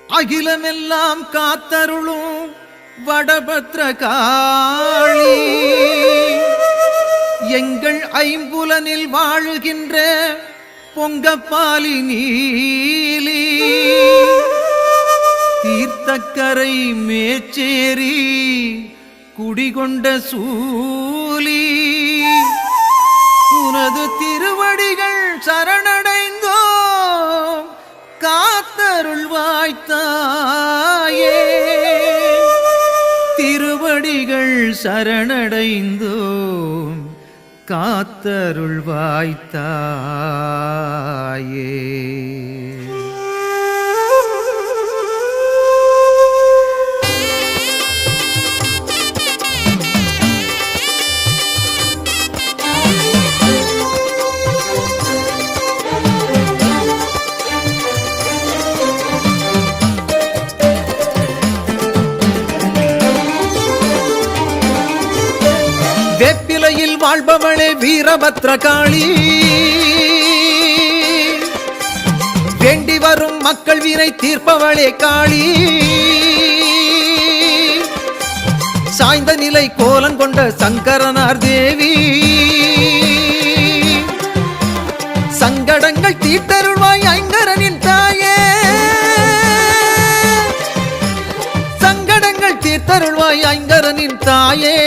அகிலமெல்லாம் காத்தருளும் வடபத்ரகாளி, எங்கள் ஐம்புலனில் வாழுகின்ற பொங்கப்பாலி நீலி, தீர்த்தக்கரை மேச்சேரி குடிகொண்ட சூலி, உனது திருவடிகள் சரணடைந்தோம் காத்தருள்வாய்த்தாயே. திருவடிகள் சரணடைந்தோம் காத்தருள்வாய்த்தாயே. வேப்பிலையில் வாழ்பவளே வீரபத்ரகாளி, வேண்டி வரும் மக்கள் வீரை தீர்ப்பவளே காளி, சாய்ந்த நிலை கோலங்கொண்ட சங்கரனார் தேவி, சங்கடங்கள் தீர்த்தருள்வாய் ஐங்கரனின் தாயே, சங்கடங்கள் தீர்த்தருள்வாய் ஐங்கரனின் தாயே.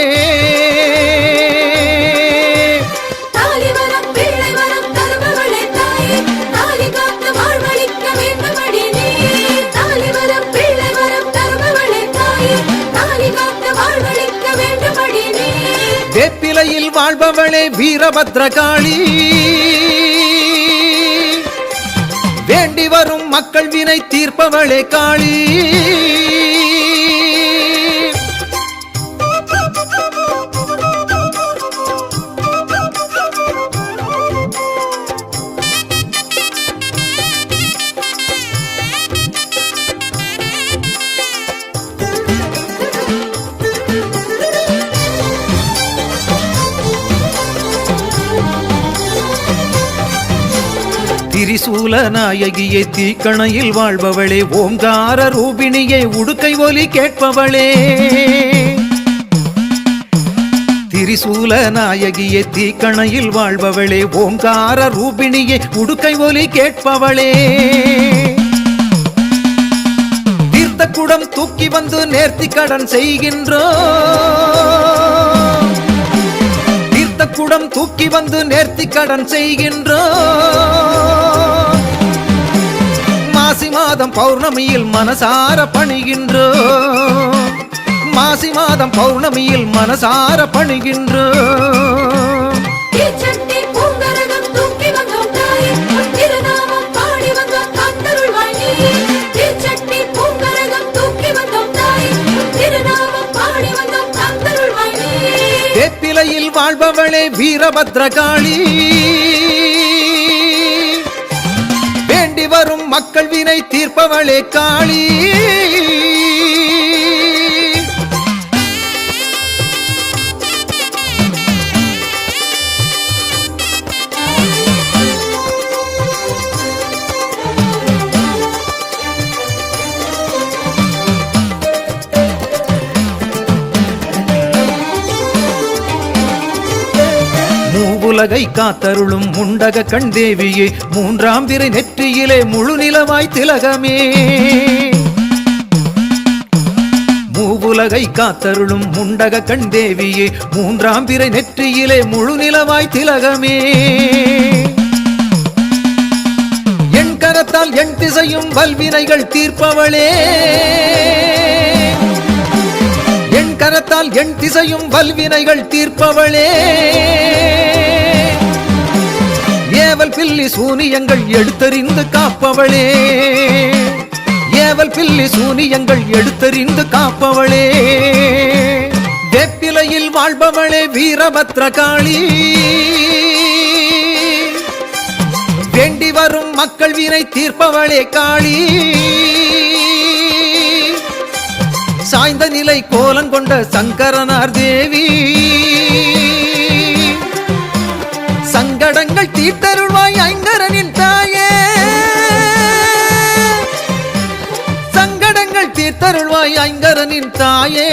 வேப்பிலையில் வாழ்பவளே வீரபத்ரகாளி, வேண்டி வரும் மக்கள் வினை தீர்ப்பவளே காளி, திரிசூல நாயகியே தீக்கணையில் வாழ்பவளே, ஓங்கார ரூபிணியே உடுக்கை ஒலி கேட்பவளே, திரிசூல நாயகியே தீக்கணையில் வாழ்பவளே, ஓங்கார ரூபிணியே உடுக்கை ஒலி கேட்பவளே, தீர்த்த குடம் தூக்கி வந்து நேர்த்தி கடன் செய்கின்றோம், தீர்த்த குடம் தூக்கி வந்து நேர்த்தி கடன் செய்கின்றோம், மாசி மாதம் பௌர்ணமியில் மனசார பணிகின்றோம், மாசி மாதம் பௌர்ணமியில் மனசார பணிகின்றோம். வேப்பிலையில் வாழ்பவளே வீரபத்ரகாளி, வேண்டி வரும் மக்கள் வினை தீர்ப்பவளே காளி, மூவுலகை காத்தருளும் முண்டக கண் தேவியே, மூன்றாம் பிறை நெற்றியிலே முழு நிலவாய் திலகமே, மூவுலகை காத்தருளும் முண்டக கண் தேவியே, மூன்றாம் பிறை நெற்றியிலே முழு நிலவாய் திலகமே, என் கரத்தால் என் திசையும் வல்வினைகள் தீர்ப்பவளே, என் கரத்தால் என் திசையும் வல்வினைகள் தீர்ப்பவளே, ஏவல் பில்லி சூனியங்கள் எடுத்தறிந்து காப்பவளே, ஏவல் பில்லி சூனியங்கள் எடுத்தறிந்து காப்பவளே, வேப்பிலையில் வாழ்பவளே வீரபத்ரகாளி, வேண்டி வரும் மக்கள் வினை தீர்ப்பவளே காளி, சாய்ந்த நிலை கோலங்கொண்ட சங்கரனார் தேவி, சங்கடங்கள் தீர்த்தருள்வாய் ஐங்கரனின் தாயே, தாயே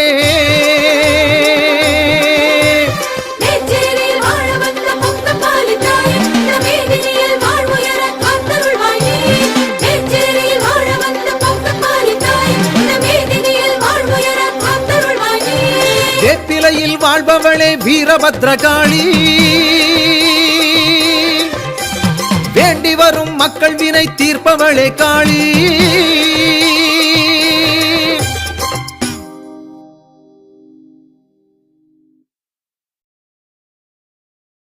வேப்பிலையில் வாழ்பவளே வீரபத்ரகாளி வேண்டி வரும் மக்கள் வினை தீர்ப்பவளே காளி